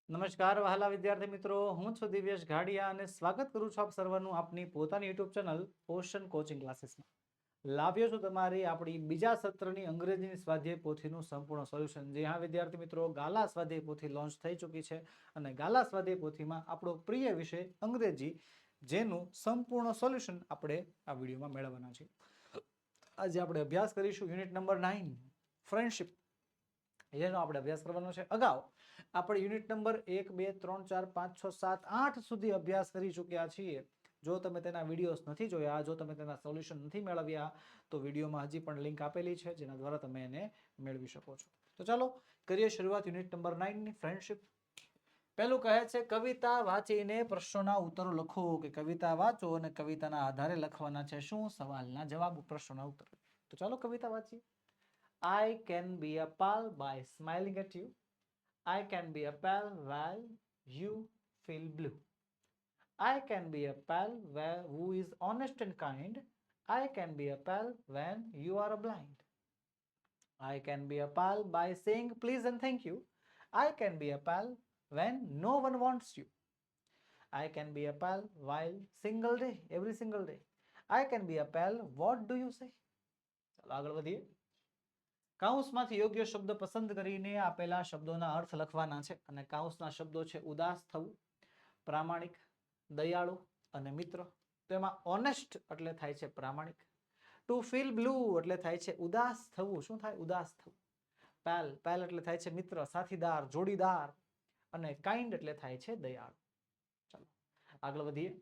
નમસ્કાર વહાલા વિદ્યાર્થી મિત્રો, હું છું દિવ્યેશ ઘાડિયા અને સ્વાગત કરું છું આપ સર્વનું આપની પોતાની યુટ્યુબ ચેનલ ઓશન કોચિંગ ક્લાસીસમાં. લાવ્યો છું તમારી આપણી બીજા સત્રની અંગ્રેજીની સ્વાધ્યાય પોથીનું સંપૂર્ણ સોલ્યુશન. જે હા વિદ્યાર્થી મિત્રો, ગાલા સ્વાધ્યાય પોથી લોન્ચ થઈ ચૂકી છે અને ગાલા સ્વાધ્યાય પોથીમાં આપણો પ્રિય વિષય અંગ્રેજી, જેનું સંપૂર્ણ સોલ્યુશન આપણે આ વિડીયોમાં મેળવવાના છીએ. આજે આપણે અભ્યાસ કરીશું યુનિટ નંબર 9 ફ્રેન્ડશિપ, જેનો આપણે અભ્યાસ કરવાનો છે. અગાઉ આપણે યુનિટ નંબર 1, 2, 3, 4, 5, 6, 7, 8 સુધી અભ્યાસ કરી ચૂક્યા છીએ. જો તમે તેના વિડીયોઝ નથી જોયા, જો તમે તેના સોલ્યુશન નથી મેળવ્યા, તો વિડીયોમાં હજી પણ લિંક આપેલી છે, જેના દ્વારા તમે એને મેળવી શકો છો. તો ચાલો કરીએ શરૂઆત યુનિટ નંબર 9 ની ફ્રેન્ડશિપ. પહેલું કહે છે, કવિતા વાંચીને પ્રશ્નોના ઉત્તરો લખો. કે કવિતા વાંચો અને કવિતાના આધારે લખવાના છે શું? સવાલના જવાબ, પ્રશ્નોના ઉત્તર. તો ચાલો કવિતા વાંચીએ. I can be a pal by smiling at you. I can be a pal while you feel blue. I can be a pal who is honest and kind. I can be a pal when you are blind. I can be a pal by saying please and thank you. I can be a pal when no one wants you. I can be a pal while single day, every single day. I can be a pal, what do you say? ચાલો આગળ વધીએ. કાઉન્સમાંથી યોગ્ય શબ્દ પસંદ કરીને આપેલા શબ્દોના અર્થ લખવાના છે. અને કાઉન્સના શબ્દો છે ઉદાસ થવું, પ્રામાણિક, દયાળુ અને મિત્ર. તો એમાં ઓનેસ્ટ એટલે થાય છે પ્રામાણિક. ટુ ફીલ બ્લુ એટલે થાય છે ઉદાસ થવું. શું થાય? ઉદાસ થવું. પેલ, પેલ એટલે થાય છે મિત્ર, સાથીદાર, જોડીદાર. અને કાઇન્ડ એટલે થાય છે દયાળુ. ચાલો આગળ વધીએ.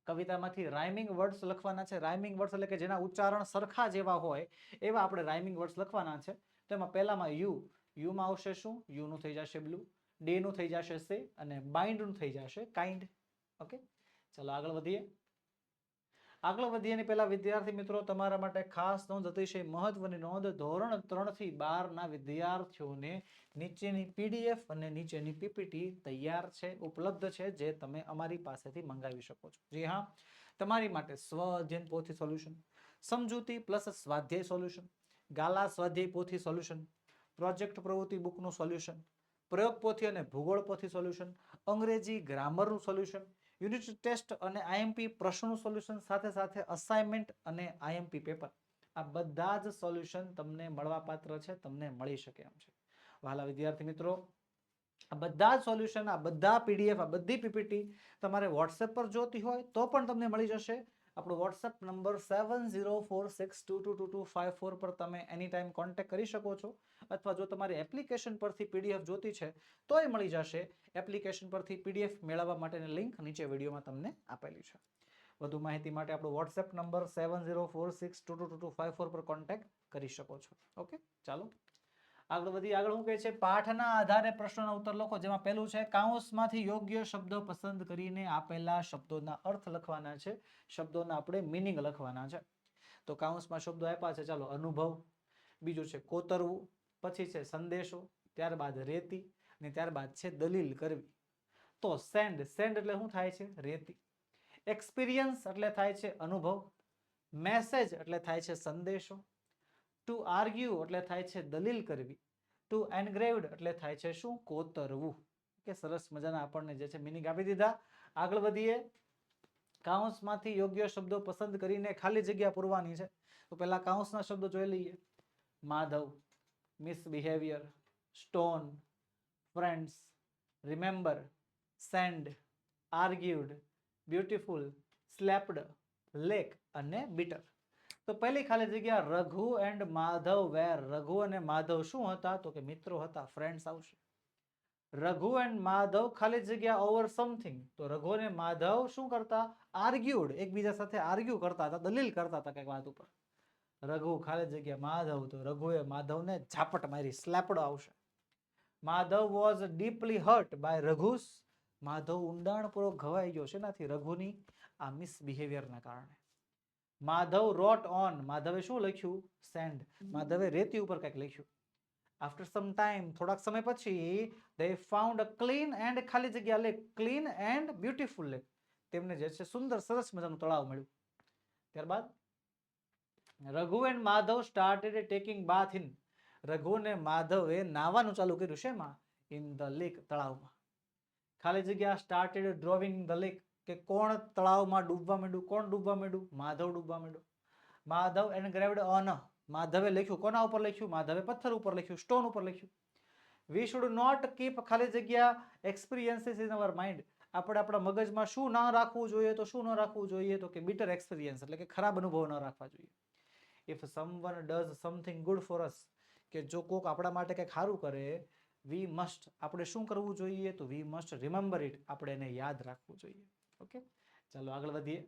કવિતામાંથી રાઇમિંગ વર્ડ્સ લખવાના છે. રાઇમિંગ વર્ડ્સ એટલે કે જેના ઉચ્ચારણ સરખા જેવા હોય એવા આપણે રાઇમિંગ વર્ડ્સ લખવાના છે. તો એમાં પહેલામાં યુ, યુમાં આવશે શું? યુનું થઈ જશે બ્લુ, ડે નું થઈ જશે સે અને બાઇન્ડ નું થઈ જશે કાઇન્ડ. ઓકે, ચાલો આગળ વધીએ. આગળ વધીએ એની પહેલા વિદ્યાર્થી મિત્રો, તમારા માટે ખાસ નોંધ, અતિશય મહત્વની નોંધ. ધોરણ 3 થી 12 ના વિદ્યાર્થીઓને નીચેની પીડીએફ અને નીચેની પીપીટી તૈયાર છે, ઉપલબ્ધ છે, જે તમે અમારી પાસેથી મંગાવી શકો છો. જી હા, તમારી માટે સ્વ અધ્યયન પોથી સોલ્યુશન, સમજૂતી પ્લસ સ્વાધ્યાય સોલ્યુશન, ગાલા સ્વાધ્યાય પોથી સોલ્યુશન, પ્રોજેક્ટ પ્રવૃત્તિ બુકનું સોલ્યુશન, પ્રયોગ પોથી અને ભૂગોળ પોથી સોલ્યુશન, અંગ્રેજી ગ્રામરનું સોલ્યુશન, યુનિટ ટેસ્ટ અને આઈએમપી પ્રશ્નોનું સોલ્યુશન, સાથે સાથે અસાઇનમેન્ટ અને આઈએમપી પેપર. આ બધા જ સોલ્યુશન તમને મળવાપાત્ર છે, તમને મળી શકે એમ છે. વહાલા વિદ્યાર્થી મિત્રો, આ બધા જ સોલ્યુશન, આ બધા પીડીએફ, આ બધી પીપીટી તમારે વોટ્સએપ પર જોતી હોય તો પણ તમને મળી જશે. આપણો વોટ્સએપ નંબર 7046222254 પર તમે એની ટાઈમ કોન્ટેક્ટ કરી શકો છો. અથવા જો તમારી એપ્લિકેશન પરથી પીડીએફ જોતી છે તોય મળી જશે. એપ્લિકેશન પરથી પીડીએફ મેળવવા માટેની લિંક નીચે વિડીયોમાં તમને આપેલી છે. વધુ માહિતી માટે આપણો વોટ્સએપ નંબર 7046222254 પર કોન્ટેક્ટ કરી શકો છો. ઓકે, ચાલો આગળ વધી. આગળ શું કહે છે? પાઠના આધારે પ્રશ્નોના ઉત્તર લખો. જેમાં પહેલું છે, કાઉન્સમાંથી યોગ્ય શબ્દ પસંદ કરીને આપેલા શબ્દોના અર્થ લખવાના છે, શબ્દોના આપણે મીનિંગ લખવાના છે. તો કાઉન્સમાં શબ્દો આપ્યા છે. ચાલો, અનુભવ, બીજું છે કોતરવું, પછી છે સંદેશો, ત્યારબાદ રેતી અને ત્યારબાદ છે દલીલ કરવી. તો સેન્ડ, સેન્ડ એટલે શું થાય છે? રેતી. એક્સપિરિયન્સ એટલે થાય છે અનુભવ. મેસેજ એટલે થાય છે સંદેશો. ટુ આર્ગ્યુ એટલે થાય છે દલીલ કરવી. ટુ એનગ્રેવ્ડ એટલે થાય છે શું? કોતરવું. કે સરસ મજાના આપણને જે છે મીનિંગ આપી દીધા. આગળ વધીએ. કાઉન્સમાંથી યોગ્ય શબ્દો પસંદ કરીને ખાલી જગ્યા પૂરવાની છે. તો પહેલા કાઉન્સના શબ્દો જોઈ લઈએ. Madhav, misbehaviour, stone, friends, remember, sand, argued, beautiful, slapped, lake અને બીટર. તો પહેલી ખાલી જગ્યા, રઘુ એન્ડ માધવ વેર. રઘુ અને માધવ શું હતા? તો કે મિત્રો હતા, ફ્રેન્ડ્સ આવશે. રઘુ એન્ડ માધવ ખાલી જગ્યા ઓવર સમથિંગ. તો રઘુ અને માધવ શું કરતા? આર્ગ્યુડ, એકબીજા સાથે આર્ગ્યુ કરતા હતા, દલીલ કરતા હતા કઈક વાત ઉપર. રઘુ ખાલી જગ્યા માધવ, તો રઘુએ માધવને ઝાપટ મારી, સ્લેપડ આવશે. Madhav was deeply hurt by Raghu's. Madhav ઊંડાણપૂર્વક ઘવાઈ ગયો છે એનાથી, રઘુની આ મિસબિહેવિયરના કારણે. Madhav wrote on. માધવે શું લખ્યું? સેન્ડ. માધવે રેતી ઉપર કંઈક લખ્યું. આફ્ટર સમ ટાઈમ, થોડાક સમય પછી, they found a clean and ખાલી જગ્યા lake, clean and beautiful lake. તેમને જે છે સુંદર સરસ મજાનું તળાવ મળ્યું. ત્યારબાદ Raghu and Madhav started taking bath in. Raghu અને માધવે નાવાનું ચાલુ કર્યું. શેમાં? ઇન ધ લેક, તળાવમાં. ખાલી જગ્યા સ્ટાર્ટેડ ડ્રોવિંગ ધ લેક, કે કોણ તળાવમાં ડૂબવા માંડ્યું, કોણ ડૂબવા માંડ્યું, માધવ ડૂબવા માંડ્યો. માધવ એનગ્રેવ્ડ ઓન, માધવે લખ્યું, કોના ઉપર લખ્યું, માધવે પથ્થર ઉપર લખ્યું, સ્ટોન ઉપર લખ્યું. વી શુડ નોટ કીપ ખાલી જગ્યા એક્સપિરિયન્સીસ ઇન અવર માઇન્ડ, આપણે આપણા મગજમાં શું ના રાખવું જોઈએ, તો શું ન રાખવું જોઈએ, તો કે બિટર એક્સપિરિયન્સ એટલે કે ખરાબ અનુભવ ન રાખવા જોઈએ. If someone does something good for us, કે જો કોક આપણા માટે કંઈક સારું કરે, વી મસ્ટ, આપણે શું કરવું જોઈએ, તો વી મસ્ટ રિમેમ્બર ઇટ, આપણે એને યાદ રાખવું જોઈએ. ઓકે, ચાલો આગળ વધીએ.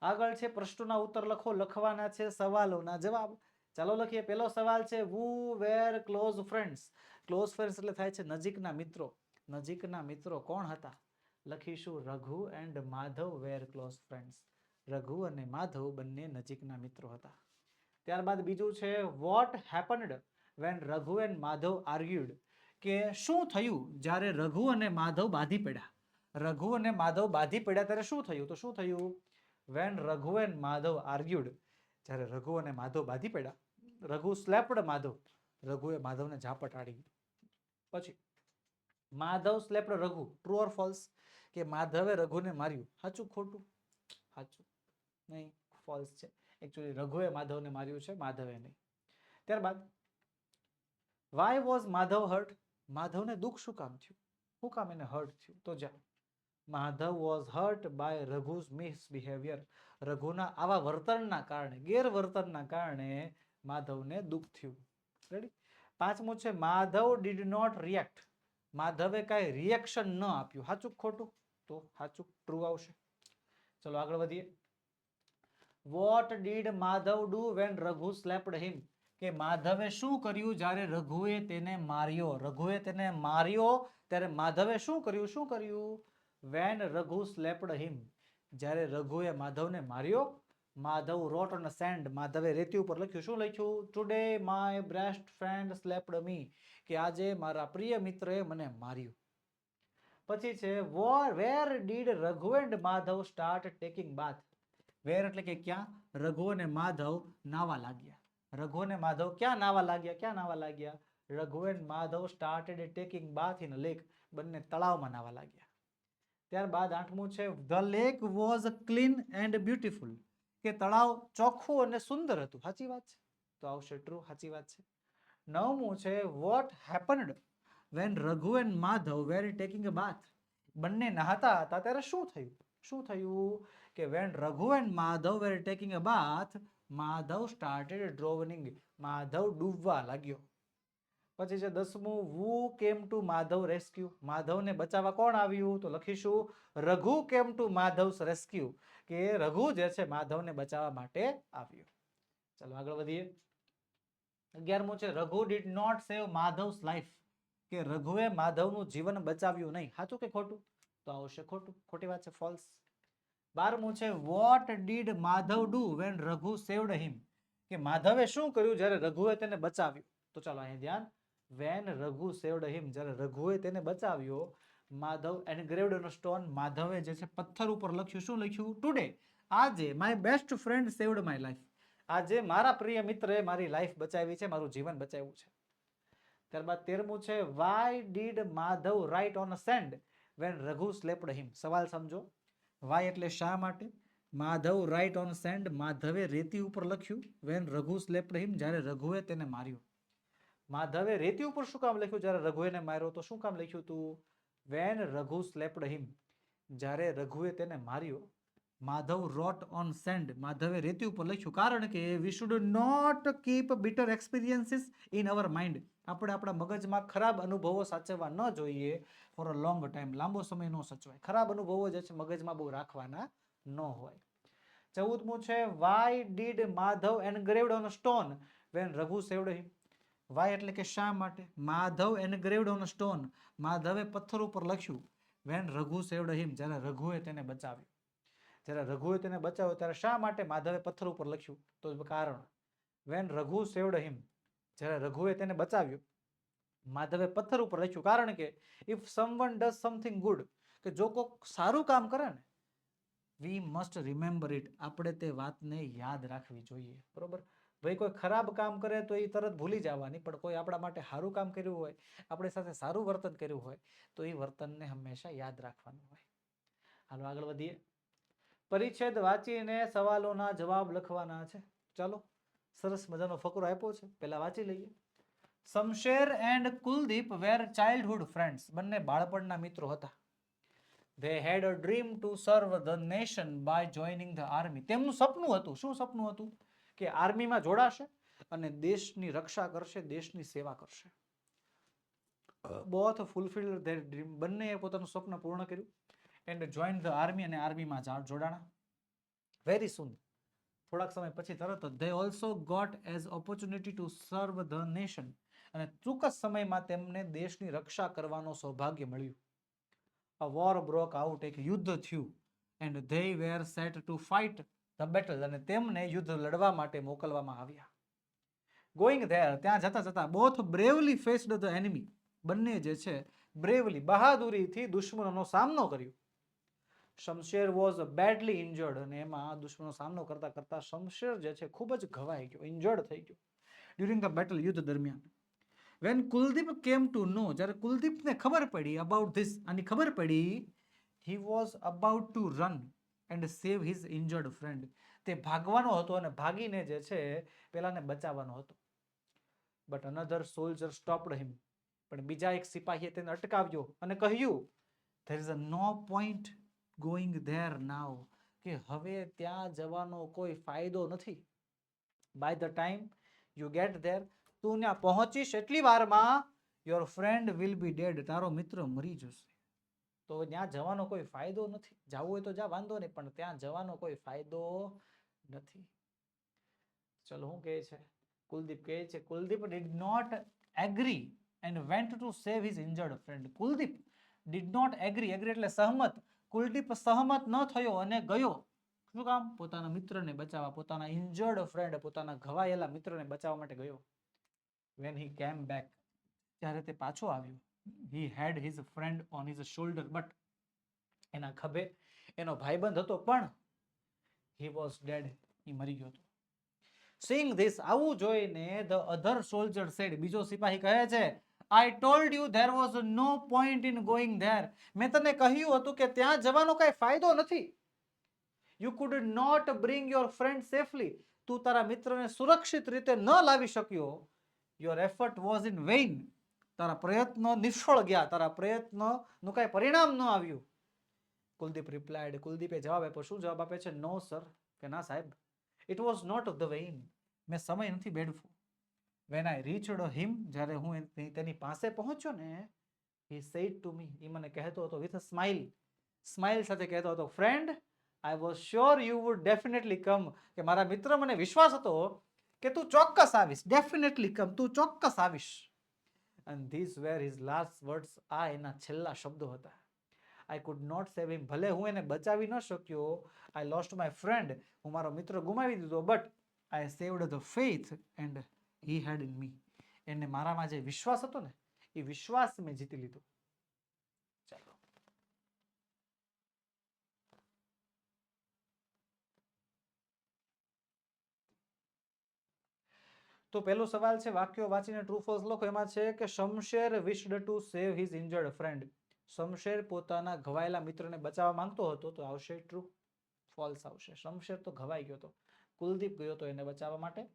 આગળ છે પ્રશ્નોના ઉત્તર લખો, લખવાના છે સવાલોના જવાબ. ચાલો લખીએ. પહેલો સવાલ છે who were close friends. Close friends એટલે થાય છે નજીકના મિત્રો. નજીકના મિત્રો કોણ હતા? લખીશું Raghu and Madhav were close friends. Raghu અને માધવ બંને નજીકના મિત્રો હતા. ત્યારબાદ બીજું છે what happened when Raghu and Madhav argued, કે શું થયું જ્યારે રઘુ અને માધવ બાધી પડ્યા. રઘુ અને માધવ બાધી પડ્યા ત્યારે શું થયું, તો શું થયું? When Raghu and Madhav argued, જ્યારે રઘુ અને માધવ બાધી પડ્યા. રઘુ સ્લેપ્ડ માધવ, રઘુએ માધવને ઝાપટ આડી. પછી Madhav slapped Raghu, true or false, કે માધવે રઘુને માર્યું. સાચું ખોટું? સાચું નહીં, ફોલ્સ છે. એકચ્યુઅલી રઘુએ માધવને માર્યું છે, માધવે નહીં. ત્યારબાદ વાય વોઝ માધવ હર્ટ, માધવને દુઃખ શું કામ થયું, શું કામ એને હર્ટ થયું, તો જા Madhav was hurt by રઘુઝ misbehaviour, રઘુના આવા વર્તનના કારણે, ગેરવર્તનના કારણે માધવને દુઃખ થયું. રેડી. પાંચમું છે માધવ ડીડ નોટ રિએક્ટ, માધવે કાંઈ રિએક્શન ન આપ્યું. સાચું ખોટું? તો સાચું, ટ્રુ આવશે. ચલો આગળ વધીએ. What did Madhav do when Raghu slapped him, કે માધવે શું કર્યું જ્યારે રઘુએ તેને માર્યો. રઘુએ તેને માર્યો ત્યારે માધવે શું કર્યું, શું કર્યું? વેન રઘુ સ્લેપ્ડ હિમ, જ્યારે રઘુએ માધવને માર્યો. માધવ રોટ ઓન સેન્ડ, માધવે રેતી ઉપર લખ્યું. શું લખ્યું? Today my best friend slapped me, કે આજે મારા પ્રિય મિત્રએ મને માર્યું. પછી છે where did Raghu and Madhav start taking bath, where એટલે કે ક્યાં, રઘુ અને માધવ નાવા લાગ્યા. રઘુ અને માધવ ક્યાં નાવા લાગ્યા, ક્યાં નાવા લાગ્યા? Raghu and Madhav started taking bath in lake, બંને તળાવમાં નાવા લાગ્યા. ત્યારબાદ આઠમું છે the lake was clean and beautiful, કે તળાવ ચોખ્ખું અને સુંદર હતું. સાચી વાત છે, તો આવશે ટ્રુ, સાચી વાત છે. નવમું છે what happened when Raghu and Madhav were taking a bath, બંને નહાતા હતા ત્યારે શું થયું, શું થયું? કે when Raghu and Madhav were taking a bath, Madhav started drowning, Madhav ડૂબવા લાગ્યો. પછી છે દસમું વુ કેમ ટુ માધવ રેસ્ક્યુ, માધવને બચાવવા કોણ આવ્યું, તો લખીશું Raghu came to Madhav rescue, કે રઘુ જે છે માધવને બચાવવા માટે આવ્યો. ચાલો આગળ વધીએ. 11મું છે Raghu did not save Madhav's life, કે રઘુએ માધવનું જીવન બચાવ્યું નહીં. સાચું કે ખોટું? તો આવશે ખોટું, ખોટી વાત છે, ફોલ્સ. 12મું છે what did Madhav do when Raghu saved him, કે માધવે શું કર્યું જ્યારે રઘુએ તેને બચાવ્યું. તો ચાલો અહીં ધ્યાન. વેન રઘુ સેવ્ડ હિમ, જ્યારે રઘુએ તેને બચાવ્યો. માધવ એનગ્રેવ્ડ ઓન સ્ટોન, માધવે જે છે પથ્થર ઉપર લખ્યું. શું લખ્યું? ટુડે, આજે my best friend saved my life, આજે મારા પ્રિય મિત્રએ મારી લાઈફ બચાવી છે, મારું જીવન બચાવ્યું છે. ત્યારબાદ 13મું છે why did Madhav write on sand when Raghu slapped him. સવાલ સમજો. વાય એટલે શા માટે, માધવ રાઇટ ઓન સેન્ડ, માધવે રેતી ઉપર લખ્યું. વેન રઘુ સ્લેપ્ડ હિમ, જ્યારે રઘુએ તેને માર્યો. માધવે રેતી ઉપર શું કામ લખ્યું જ્યારે રઘુએ માર્યો, તો શું કામ લખ્યું તું? વેન રઘુ સ્લેપ્ડ હિમ, જ્યારે રઘુએ તેને માર્યો. માધવ રોટ ઓન સેન્ડ, માધવે રેતી ઉપર લખ્યું. કારણ કે we should not keep bitter experiences in our mind, આપણે આપણા મગજમાં ખરાબ અનુભવો સાચવવા ન જોઈએ ફોર અ લોંગ ટાઈમ, લાંબો સમય ન સચવાય. ખરાબ અનુભવો જે છે મગજમાં બહુ રાખવાના ન હોય. 14મું છે why did Madhav engraved on stone when Raghu saved him, why એટલે કે શા માટે, માધવ એનગ્રેવ્ડ ઓન સ્ટોન, માધવે પથ્થર ઉપર લખ્યું. વેન રઘુ સેવ્ડ હિમ, જ્યારે રઘુએ તેને બચાવ્યો. જ્યારે રઘુએ તેને બચાવ્યો ત્યારે શા માટે માધવે પથ્થર ઉપર લખ્યું, તો કારણ વેન રઘુ સેવ્ડ હિમ, જ્યારે રઘુએ તેને બચાવ્યો માધવે પથ્થર ઉપર લખ્યું. કારણ કે if someone does something good, કે જો કોઈક સારું કામ કરે ને, વી મસ્ટ રિમેમ્બર ઇટ, આપણે તે વાતને યાદ રાખવી જોઈએ. બરોબર? ભાઈ કોઈ ખરાબ કામ કરે તો એ તરત ભૂલી જવાની, પણ કોઈ આપણા માટે સારું કામ કર્યું હોય, આપણી સાથે સારું વર્તન કર્યું હોય તો એ વર્તનને હંમેશા યાદ રાખવાનું હોય. હાલો આગળ વધીએ. પરિચ્છેદ વાંચીને સવાલોના જવાબ લખવાના છે. ચાલો, સરસ મજાનો ફકરો આપ્યો છે, પહેલા વાંચી લઈએ. Shamsher and Kuldeep were childhood friends. બંને બાળપણના મિત્રો હતા. They had a dream to serve the nation by joining the army. તેમનું સપનું હતું. શું સપનું હતું? કે આર્મીમાં જોડાશે અને દેશની રક્ષા કરશે, દેશની સેવા કરશે. Both fulfilled their dream. બંનેએ પોતાનું સ્વપ્ન પૂર્ણ કર્યું. And joined the army, અને આર્મીમાં જોડાણા. Very soon. થોડાક સમય પછી તરત જ they also got as opportunity to serve the nation. અને ટૂંક જ સમયમાં તેમને દેશની રક્ષા કરવાનો સૌભાગ્ય મળ્યું. A war broke out. એક યુદ્ધ થયું. And they were set to fight the battle. અને તેમને યુદ્ધ લડવા માટે મોકલવામાં આવ્યા. Going there, ત્યાં જતા જતા both bravely faced the enemy. બંને જે છે બ્રેવલી, બહાદુરીથી દુશ્મનોનો સામનો કર્યો. Shamsher was badly injured. અને એમાં દુશ્મનનો સામનો કરતા કરતા શમશેર જે છે ખૂબ જ ઘવાઈ ગયો, ઇન્જર્ડ થઈ ગયો. ડ્યુરિંગ ધ બેટલ, યુદ્ધ દરમિયાન. વેન કુલદીપ કેમ ટુ નો, જ્યારે કુલદીપને ખબર પડી અબાઉટ ધીસ, આની ખબર પડી, he was about two run and save his injured friend. તે ભાગવાનો હતો અને ભાગીને જે છે પેલાને બચાવવાનો હતો. But another soldier stopped him. પણ બીજા એક સિપાહીએ તેને અટકાવ્યો અને કહ્યું, there is a no point going there now. કે હવે ત્યાં જવાનો કોઈ ફાયદો નથી. By the time you get there, તું ત્યાં પહોંચીશ એટલી વારમાં, your friend will be dead. તારો મિત્ર મરી જશે. તો ત્યાં જવાનો કોઈ ફાયદો નથી. જવું હોય તો જા, વાંધો નહીં, પણ ત્યાં જવાનો કોઈ ફાયદો નથી. ચલો, શું કહે છે? કુલદીપ કહે છે, Kuldeep did not agree and went to save his injured friend. કુલદીપ did not agree. agree એટલે સહમત. કુલદીપ સહમત ન થયો અને ગયો. શું કામ? પોતાના મિત્રને બચાવવા, પોતાના injured friend, પોતાના ઘવાયેલા મિત્રને બચાવવા માટે ગયો. When he came back, ત્યારે તે પાછો આવ્યો, he had his friend on his shoulder, but એના ખભે એનો ભાઈબંધ હતો, પણ he was dead. એ મરી ગયો હતો. Seeing this, આવું જોઈને the other soldier said, બીજો સિપાહી કહે છે, I told you there was no point in going there. મેં તને કહ્યું હતું કે ત્યાં જવાનો કઈ ફાયદો નથી. You could not bring your friend safely. તું તારા મિત્રને સુરક્ષિત રીતે ન લાવી શક્યો. Your effort was in vain. તારા પ્રયત્નો નિષ્ફળ ગયા, તારા પ્રયત્નનું કઈ પરિણામ ન આવ્યું. કુલદીપ replied. કુલદીપે જવાબ આપ્યો. શું જવાબ આપે છે? No sir. કે ના સાહેબ, it was not the vain. મેં સમય નથી બેડવો. When I reached him, જ્યારે હું તેની પાસે પહોંચ્યો ને, he said to me, એ મને કહેતો હતો with a smile, સ્માઇલ સાથે કહેતો હતો, friend, I was sure you would definitely come. કે મારા મિત્ર, મને વિશ્વાસ હતો કે તું ચોક્કસ આવીશ. definitely come, તું ચોક્કસ આવીશ. And these were his last words. આ એના છેલ્લા શબ્દો હતા. I could not save him. ભલે હું એને બચાવી ન શક્યો, I lost my friend, હું મારો મિત્ર ગુમાવી દીધો, but I saved the faith and he had in me. એને મારામાં જે વિશ્વાસ હતો ને, એ વિશ્વાસ મેં જીતી લીધો. ચાલો, તો પહેલો સવાલ છે, વાક્યો વાંચીને ટ્રુ ફોલ્સ લખો. એમાં છે કે Shamsher wished to save his injured friend. Shamsher પોતાના ઘવાયેલા મિત્રને બચાવવા માંગતો હતો, તો આવશે ટ્રુ. ફોલ્સ આવશે. શમશેર તો ઘવાઈ ગયો હતો, કુલદીપ ગયો હતો એને બચાવવા માટે.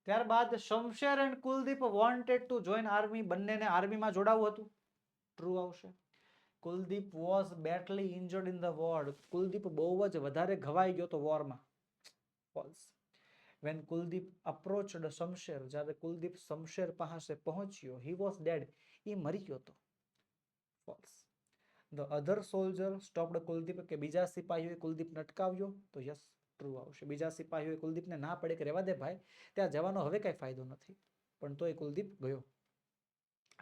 ત્યારબાદ Shamsher and Kuldeep wanted to join army. બંનેને આર્મીમાં જોડાવવું હતું. ટ્રુ આવશે. Kuldeep was badly injured in the war. Kuldeep બહુ જ વધારે ઘવાઈ ગયો હતો વોરમાં. False. When Kuldeep approached Shamsher, જ્યારે કુલદીપ શમશેર પાસે પહોંચ્યો, he was dead. એ મરી ગયો હતો. False. The other soldier stopped Kuldeep. કે બીજા સિપાહીઓએ કુલદીપને અટકાવ્યો, તો યસ, ટ્રુ આવશે. બીજા સિપાહીઓએ કુલદીપને ના પડે કે રહેવા દે ભાઈ, ત્યાં જવાનો હવે કઈ ફાયદો નથી, પણ તોય કુલદીપ ગયો.